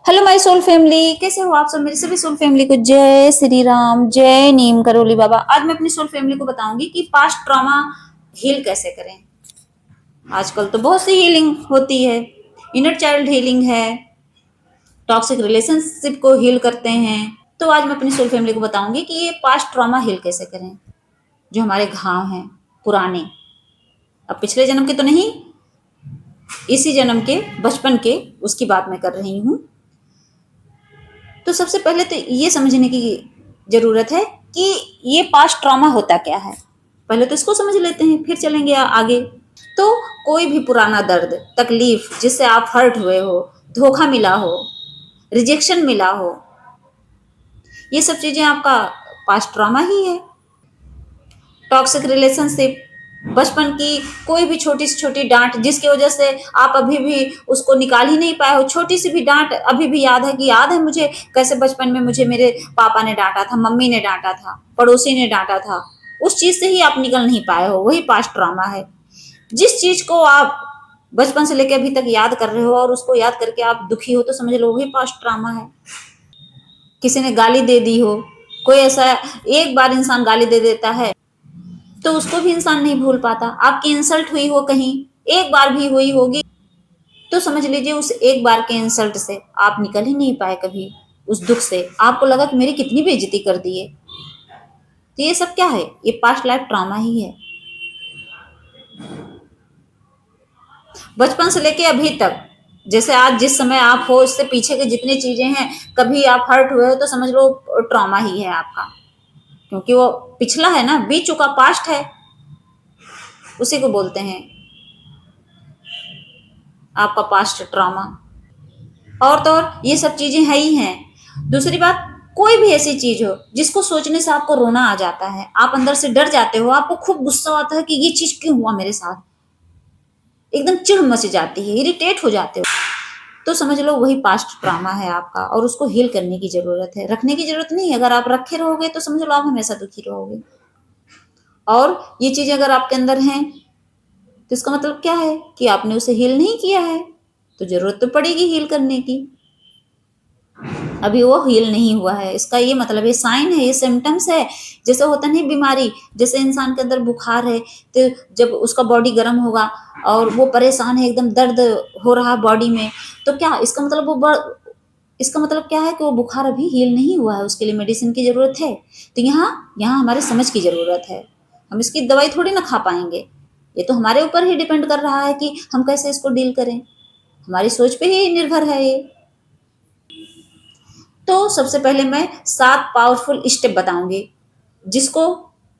Hello my soul family, कैसे हो आप सब। मेरी सभी सोल फैमिली को जय श्री राम, जय नीम करोली बाबा। आज मैं अपनी सोल फैमिली को बताऊंगी कि पास्ट ट्रॉमा हील कैसे करें। आजकल तो बहुत सी हीलिंग होती है, इनर चाइल्ड हीलिंग है, टॉक्सिक रिलेशनशिप को हील करते हैं। तो आज मैं अपनी सोल फैमिली को बताऊंगी कि ये पास्ट ट्रॉमा हील कैसे करें, जो हमारे घाव हैं पुराने, अब पिछले जन्म के तो नहीं, इसी जन्म के, बचपन के, उसकी बात मैं कर रही हूँ। तो सबसे पहले तो ये समझने की जरूरत है कि ये पास्ट ट्रॉमा होता क्या है। पहले तो इसको समझ लेते हैं, फिर चलेंगे आगे। तो कोई भी पुराना दर्द, तकलीफ जिससे आप हर्ट हुए हो, धोखा मिला हो, रिजेक्शन मिला हो, ये सब चीजें आपका पास्ट ट्रॉमा ही है। टॉक्सिक रिलेशनशिप, बचपन की कोई भी छोटी से छोटी डांट जिसकी वजह से आप अभी भी उसको निकाल ही नहीं पाए हो। छोटी सी भी डांट अभी भी याद है कि याद है मुझे कैसे बचपन में मुझे मेरे पापा ने डांटा था, मम्मी ने डांटा था, पड़ोसी ने डांटा था। उस चीज से ही आप निकल नहीं पाए हो, वही पास्ट ट्रॉमा है। जिस चीज को आप बचपन से लेकर अभी तक याद कर रहे हो और उसको याद करके आप दुखी हो, तो समझ लो वही पास्ट ट्रॉमा है। किसी ने गाली दे दी हो, कोई ऐसा, एक बार इंसान गाली दे देता है तो उसको भी इंसान नहीं भूल पाता। आपकी इंसल्ट हुई हो कहीं, एक बार भी हुई होगी, तो समझ लीजिए उस एक बार के इंसल्ट से आप निकल ही नहीं पाए कभी। उस दुख से आपको लगा कि मेरी कितनी बेइज्जती कर दी है। तो ये सब क्या है, ये पास्ट लाइफ ट्रॉमा ही है। बचपन से लेके अभी तक, जैसे आज जिस समय आप हो, इससे पीछे के जितनी चीजें हैं, कभी आप हर्ट हुए हो तो समझ लो ट्रॉमा ही है आपका, क्योंकि वो पिछला है ना, बीत चुका, पास्ट है, उसी को बोलते हैं आपका पास्ट ट्रॉमा। और तो और ये सब चीजें है ही हैं। दूसरी बात, कोई भी ऐसी चीज हो जिसको सोचने से आपको रोना आ जाता है, आप अंदर से डर जाते हो, आपको खूब गुस्सा आता है कि ये चीज क्यों हुआ मेरे साथ, एकदम चिढ़ मच जाती है, इरिटेट हो जाते हो, तो समझ लो वही पास्ट ट्रॉमा है आपका, और उसको हील करने की जरूरत है। रखने की जरूरत नहीं है, अगर आप रखे रहोगे तो समझ लो आप हमेशा दुखी रहोगे। और ये चीज अगर आपके अंदर है तो इसका मतलब क्या है कि आपने उसे हील नहीं किया है, तो जरूरत तो पड़ेगी हील करने की। अभी वो हील नहीं हुआ है, इसका ये मतलब, ये साइन है, ये सिम्टम्स है। जैसे होता नहीं बीमारी, जैसे इंसान के अंदर बुखार है, तो जब उसका बॉडी गर्म होगा और वो परेशान है, एकदम दर्द हो रहा है बॉडी में, तो क्या इसका मतलब, इसका मतलब क्या है कि वो बुखार अभी हील नहीं हुआ है, उसके लिए मेडिसिन की जरूरत है। तो यहाँ यहाँ हमारे समझ की जरूरत है। हम इसकी दवाई थोड़ी ना खा पाएंगे, ये तो हमारे ऊपर ही डिपेंड कर रहा है कि हम कैसे इसको डील करें। हमारी सोच पे ही निर्भर है ये। तो सबसे पहले मैं 7 पावरफुल स्टेप बताऊंगी जिसको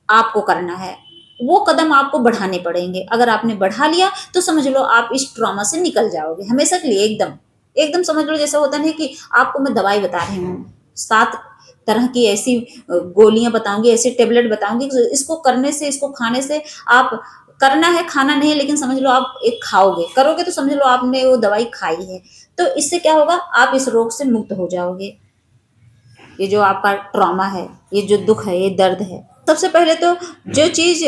आपको करना है। वो कदम आपको बढ़ाने पड़ेंगे, अगर आपने बढ़ा लिया तो समझ लो आप इस ट्रॉमा से निकल जाओगे हमेशा के लिए, एकदम एकदम समझ लो। जैसा होता नहीं कि आपको मैं दवाई बता रही हूँ, 7 तरह की ऐसी गोलियां बताऊंगी, ऐसी टेबलेट बताऊंगी, इसको करने से, इसको खाने से, आप करना है, खाना नहीं, लेकिन समझ लो आप एक खाओगे, करोगे तो समझ लो आपने वो दवाई खाई है। तो इससे क्या होगा, आप इस रोग से मुक्त हो जाओगे। ये जो आपका ट्रॉमा है, ये जो दुख है, ये दर्द है, सबसे पहले तो जो चीज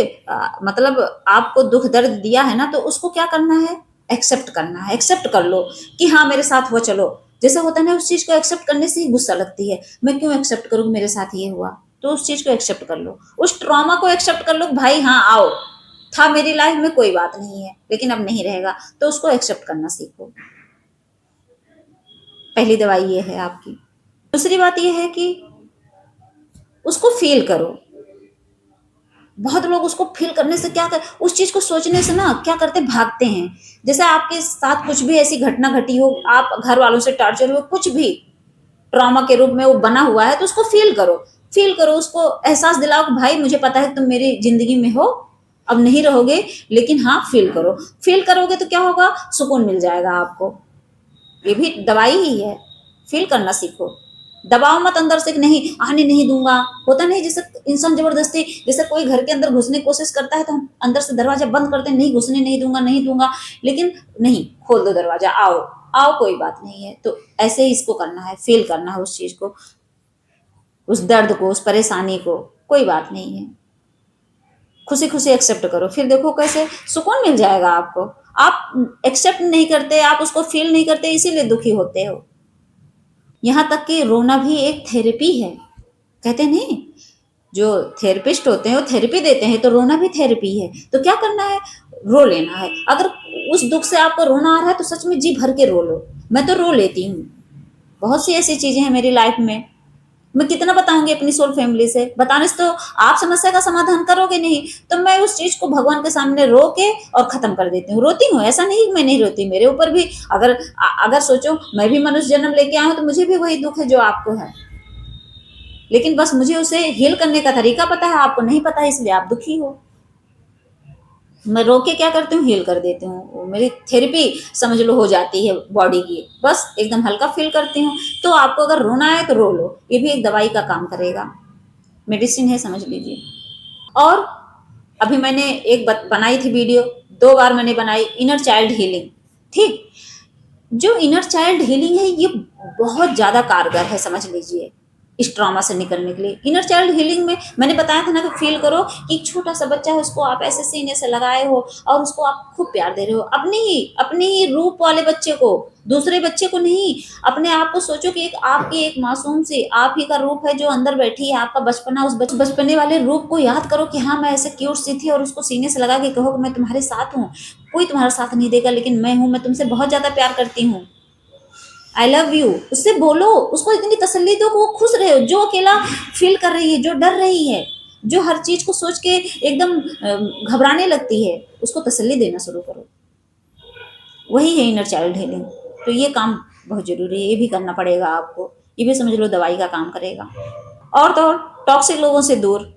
मतलब आपको दुख दर्द दिया है ना, तो उसको क्या करना है, एक्सेप्ट करना है। एक्सेप्ट कर लो कि हाँ मेरे साथ हुआ, चलो। जैसे होता है ना, उस चीज को एक्सेप्ट करने से ही गुस्सा लगती है, मैं क्यों एक्सेप्ट करूँ मेरे साथ ये हुआ। तो उस चीज को एक्सेप्ट कर लो, उस ट्रॉमा को एक्सेप्ट कर लो, भाई हाँ आओ, था मेरी लाइफ में, कोई बात नहीं है, लेकिन अब नहीं रहेगा, तो उसको एक्सेप्ट करना सीखो। पहली दवाई ये है आपकी। दूसरी बात ये है कि उसको फील करो। बहुत लोग उसको फील करने से क्या कर, उस चीज को सोचने से ना क्या करते, भागते हैं। जैसे आपके साथ कुछ भी ऐसी घटना घटी हो, आप घर वालों से टॉर्चर हुए, कुछ भी ट्रॉमा के रूप में वो बना हुआ है, तो उसको फील करो। फील करो, उसको एहसास दिलाओ कि भाई मुझे पता है तुम मेरी जिंदगी में हो, अब नहीं रहोगे, लेकिन हाँ फील करो। फील करोगे तो क्या होगा, सुकून मिल जाएगा आपको। ये भी दवाई ही है, फील करना सीखो। दबाओ मत अंदर से कि नहीं आने नहीं दूंगा। होता नहीं, जैसे इंसान जबरदस्ती, जैसे कोई घर के अंदर घुसने की कोशिश करता है तो हम अंदर से दरवाजा बंद करते हैं, नहीं घुसने नहीं दूंगा, नहीं दूंगा, लेकिन नहीं, खोल दो दरवाजा, आओ आओ, कोई बात नहीं है। तो ऐसे ही इसको करना है, फील करना है उस चीज को, उस दर्द को, उस परेशानी को, कोई बात नहीं है, खुशी खुशी एक्सेप्ट करो, फिर देखो कैसे सुकून मिल जाएगा आपको। आप एक्सेप्ट नहीं करते, आप उसको फील नहीं करते, इसीलिए दुखी होते हो। यहाँ तक कि रोना भी एक थेरेपी है। कहते नहीं, जो थेरेपिस्ट होते हैं वो थेरेपी देते हैं, तो रोना भी थेरेपी है। तो क्या करना है, रो लेना है। अगर उस दुख से आपको रोना आ रहा है तो सच में जी भर के रो लो। मैं तो रो लेती हूँ। बहुत सी ऐसी चीजें हैं मेरी लाइफ में, मैं कितना बताऊंगी अपनी सोल फैमिली से। बताने से तो आप समस्या का समाधान करोगे नहीं, तो मैं उस चीज को भगवान के सामने रो के और खत्म कर देती हूँ। रोती हूँ, ऐसा नहीं मैं नहीं रोती, मेरे ऊपर भी अगर सोचो मैं भी मनुष्य जन्म लेके आऊं तो मुझे भी वही दुख है जो आपको है, लेकिन बस मुझे उसे हील करने का तरीका पता है, आपको नहीं पता है, इसलिए आप दुखी हो। मैं रो के क्या करती हूँ, हील कर देती हूँ। मेरी थेरेपी समझ लो हो जाती है बॉडी की, बस एकदम हल्का फील करती हूँ। तो आपको अगर रोना है तो रो लो, ये भी एक दवाई का काम करेगा, मेडिसिन है, समझ लीजिए। और अभी मैंने एक बनाई थी वीडियो, 2 बार मैंने बनाई, इनर चाइल्ड हीलिंग। ठीक, जो इनर चाइल्ड हीलिंग है ये बहुत ज्यादा कारगर है, समझ लीजिए, इस ट्रॉमा से निकलने के लिए। इनर चाइल्ड हीलिंग में मैंने बताया था ना कि फील करो कि एक छोटा सा बच्चा है, उसको आप ऐसे सीने से लगाए हो और उसको आप खूब प्यार दे रहे हो, अपने ही रूप वाले बच्चे को, दूसरे बच्चे को नहीं। अपने आप को सोचो कि एक आपकी एक मासूम सी आप ही का रूप है जो अंदर बैठी है, आपका बचपना। उस बचपने वाले रूप को याद करो कि हाँ मैं ऐसे क्यूट सी थी, और उसको सीने से लगा के कहो कि मैं तुम्हारे साथ हूँ। कोई तुम्हारा साथ नहीं देगा, लेकिन मैं हूं, मैं तुमसे बहुत ज्यादा प्यार करती हूँ, आई लव यू। उससे बोलो, उसको इतनी तसल्ली दो कि वो खुश रहे, जो अकेला फील कर रही है, जो डर रही है, जो हर चीज को सोच के एकदम घबराने लगती है, उसको तसल्ली देना शुरू करो। वही है इनर चाइल्ड हीलिंग। तो ये काम बहुत जरूरी है, ये भी करना पड़ेगा आपको, ये भी समझ लो दवाई का काम करेगा। और तो और टॉक्सिक लोगों से दूर,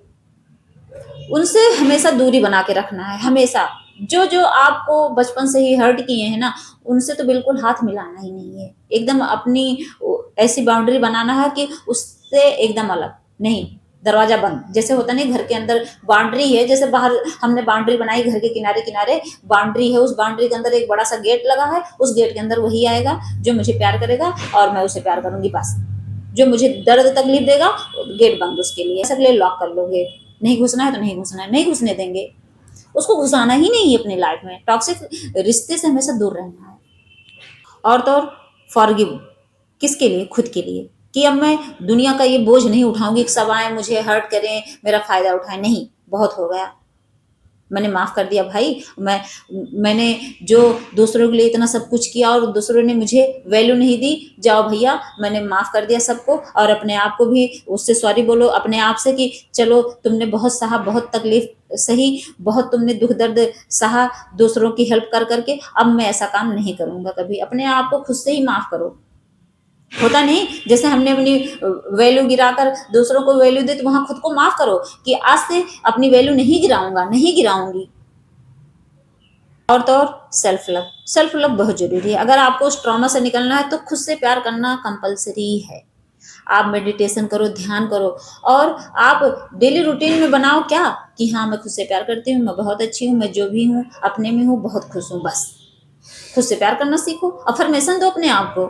उनसे हमेशा दूरी बना के रखना है, हमेशा। जो जो आपको बचपन से ही हर्ट किए हैं ना, उनसे तो बिल्कुल हाथ मिलाना ही नहीं है। एकदम अपनी ऐसी बाउंड्री बनाना है कि उससे एकदम अलग नहीं, दरवाजा बंद। जैसे होता नहीं घर के अंदर बाउंड्री है, जैसे बाहर हमने बाउंड्री बनाई, घर के किनारे किनारे बाउंड्री है, उस बाउंड्री के अंदर एक बड़ा सा गेट लगा है, उस गेट के अंदर वही आएगा जो मुझे प्यार करेगा और मैं उसे प्यार करूंगी, बस। जो मुझे दर्द तकलीफ देगा, गेट बंद उसके लिए, सबके लॉक कर लो गेट। नहीं घुसना है तो नहीं घुसना है, नहीं घुसने देंगे, उसको घुसाना ही नहीं है अपनी लाइफ में। टॉक्सिक रिश्ते से हमेशा दूर रहना है। और तो और फॉरगिव, किसके लिए, खुद के लिए, कि अब मैं दुनिया का ये बोझ नहीं उठाऊंगी कि सब आए मुझे हर्ट करें, मेरा फायदा उठाएं, नहीं, बहुत हो गया, मैंने माफ कर दिया भाई। मैंने जो दूसरों के लिए इतना सब कुछ किया और दूसरों ने मुझे वैल्यू नहीं दी, जाओ भैया मैंने माफ कर दिया सबको। और अपने आप को भी उससे सॉरी बोलो अपने आप से कि चलो तुमने बहुत सहा, बहुत तकलीफ सही, बहुत तुमने दुख दर्द सहा दूसरों की हेल्प कर करके, अब मैं ऐसा काम नहीं करूंगा कभी। अपने आप को खुद से ही माफ करो। होता नहीं, जैसे हमने अपनी वैल्यू गिराकर दूसरों को वैल्यू दी, तो वहां खुद को माफ करो कि आज से अपनी वैल्यू नहीं गिराऊंगा, नहीं गिराऊंगी। और तो और सेल्फ लव, सेल्फ लव बहुत जरूरी है। अगर आपको उस ट्रॉमा से निकलना है तो खुद से प्यार करना कंपलसरी है। आप मेडिटेशन करो, ध्यान करो, और आप डेली रूटीन में बनाओ क्या, कि हाँ मैं खुद से प्यार करती हूँ, मैं बहुत अच्छी हूँ, मैं जो भी हूँ अपने में हूँ, बहुत खुश हूँ, बस। खुद से प्यार करना सीखो, अफर्मेशन दो अपने आप को,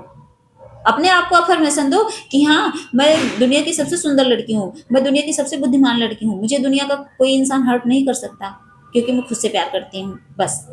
अपने आप को अफर्मेशन दो कि हाँ मैं दुनिया की सबसे सुंदर लड़की हूँ, मैं दुनिया की सबसे बुद्धिमान लड़की हूँ, मुझे दुनिया का कोई इंसान हर्ट नहीं कर सकता, क्योंकि मैं खुद से प्यार करती हूँ, बस।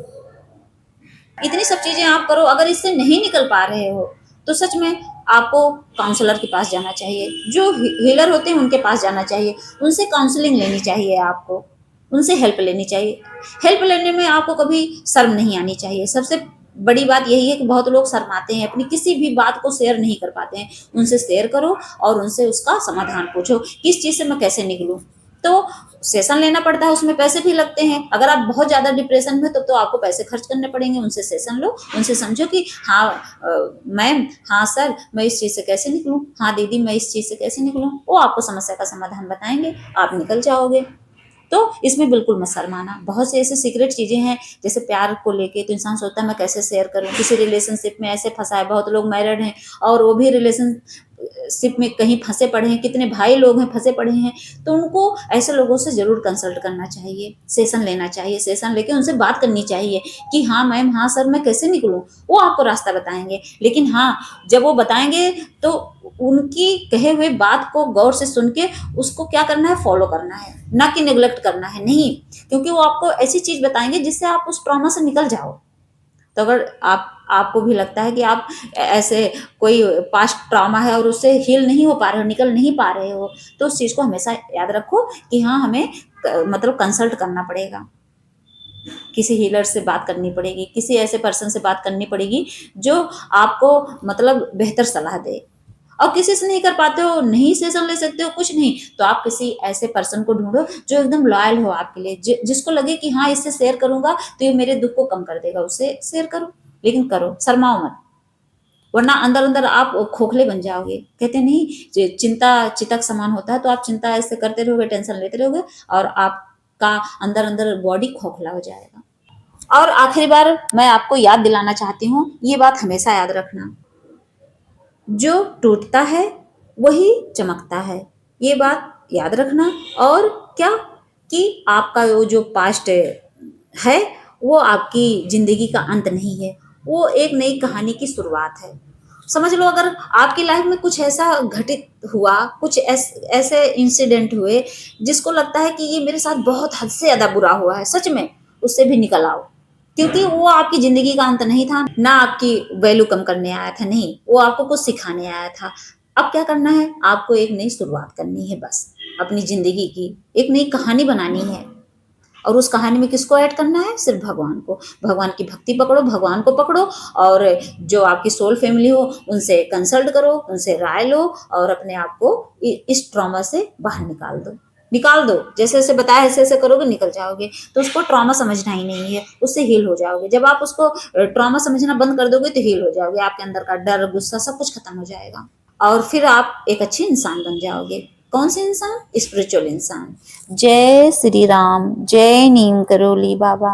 इतनी सब चीजें आप करो। अगर इससे नहीं निकल पा रहे हो तो सच में आपको काउंसलर के पास जाना चाहिए, जो हीलर होते हैं उनके पास जाना चाहिए, उनसे काउंसलिंग लेनी चाहिए, आपको उनसे हेल्प लेनी चाहिए। हेल्प लेने में आपको कभी शर्म नहीं आनी चाहिए। सबसे बड़ी बात यही है कि बहुत लोग शर्माते हैं, अपनी किसी भी बात को शेयर नहीं कर पाते हैं। उनसे शेयर करो और उनसे उसका समाधान पूछो, किस चीज से मैं कैसे निकलूं। तो सेशन लेना पड़ता है, उसमें पैसे भी लगते हैं। अगर आप बहुत ज्यादा डिप्रेशन में तो आपको पैसे खर्च करने पड़ेंगे। उनसे सेशन लो, उनसे समझो कि हाँ मैम, हाँ सर, मैं इस चीज से कैसे निकलूं, हाँ दीदी मैं इस चीज से कैसे निकलूं। वो आपको समस्या का समाधान बताएंगे, आप निकल जाओगे। तो इसमें बिल्कुल मत शर्माना। बहुत से ऐसे सीक्रेट चीजें हैं, जैसे प्यार को लेके तो इंसान सोचता है मैं कैसे शेयर करूं, किसी रिलेशनशिप में ऐसे फंसा है। बहुत लोग मैरिड हैं और वो भी रिलेशनशिप में कहीं फंसे पड़े हैं, कितने भाई लोग हैं फंसे पड़े हैं। तो उनको ऐसे लोगों से जरूर कंसल्ट करना चाहिए, सेशन लेना चाहिए, सेशन लेके उनसे बात करनी चाहिए कि हाँ मैम, हाँ सर, मैं कैसे निकलूं। वो आपको रास्ता बताएंगे। लेकिन हाँ, जब वो बताएंगे तो उनकी कहे हुए बात को गौर से सुन के उसको क्या करना है, फॉलो करना है, ना कि नेग्लेक्ट करना है, नहीं। क्योंकि वो आपको ऐसी चीज बताएंगे जिससे आप उस ट्रॉमा से निकल जाओ। तो अगर आपको भी लगता है कि आप ऐसे कोई पास्ट ट्रॉमा है और उससे हील नहीं हो पा रहे हो, निकल नहीं पा रहे हो, तो उस चीज़ को हमेशा याद रखो कि हाँ, हमें मतलब कंसल्ट करना पड़ेगा, किसी हीलर से बात करनी पड़ेगी, किसी ऐसे पर्सन से बात करनी पड़ेगी जो आपको मतलब बेहतर सलाह दे। और किसी से नहीं कर पाते हो, नहीं सेशन ले सकते हो, कुछ नहीं, तो आप किसी ऐसे पर्सन को ढूंढो जो एकदम लॉयल हो आपके लिए, जिसको लगे कि हाँ, इससे शेयर करूंगा तो ये मेरे दुख को कम कर देगा, उससे शेयर करो, लेकिन करो, शर्माओ मत, वरना अंदर अंदर आप खोखले बन जाओगे। कहते नहीं, चिंता चितक समान होता है, तो आप चिंता ऐसे करते रहोगे, टेंशन लेते रहोगे, और आपका अंदर अंदर बॉडी खोखला हो जाएगा। और आखिरी बार मैं आपको याद दिलाना चाहती हूँ, ये बात हमेशा याद रखना, जो टूटता है वही चमकता है, ये बात याद रखना। और क्या, कि आपका वो जो पास्ट है वो आपकी जिंदगी का अंत नहीं है, वो एक नई कहानी की शुरुआत है। समझ लो, अगर आपकी लाइफ में कुछ ऐसा घटित हुआ, कुछ ऐसे इंसिडेंट हुए जिसको लगता है कि ये मेरे साथ बहुत हद से ज्यादा बुरा हुआ है, सच में उससे भी निकल आओ, क्योंकि वो आपकी जिंदगी का अंत नहीं था, ना आपकी वैल्यू कम करने आया था, नहीं, वो आपको कुछ सिखाने आया था। अब क्या करना है, आपको एक नई शुरुआत करनी है, बस अपनी जिंदगी की एक नई कहानी बनानी है। और उस कहानी में किसको ऐड करना है, सिर्फ भगवान को। भगवान की भक्ति पकड़ो, भगवान को पकड़ो, और जो आपकी सोल फैमिली हो उनसे कंसल्ट करो, उनसे राय लो, और अपने आप को इस ट्रॉमा से बाहर निकाल दो। जैसे जैसे बताया, ऐसे ऐसे करोगे निकल जाओगे, तो उसको ट्रॉमा समझना ही नहीं है, उससे हील हो जाओगे। जब आप उसको ट्रॉमा समझना बंद कर दोगे तो हील हो जाओगे, आपके अंदर का डर, गुस्सा, सब कुछ खत्म हो जाएगा, और फिर आप एक अच्छे इंसान बन जाओगे। कौन से इंसान, स्पिरिचुअल इंसान। जय श्री राम, जय नीम करोली बाबा।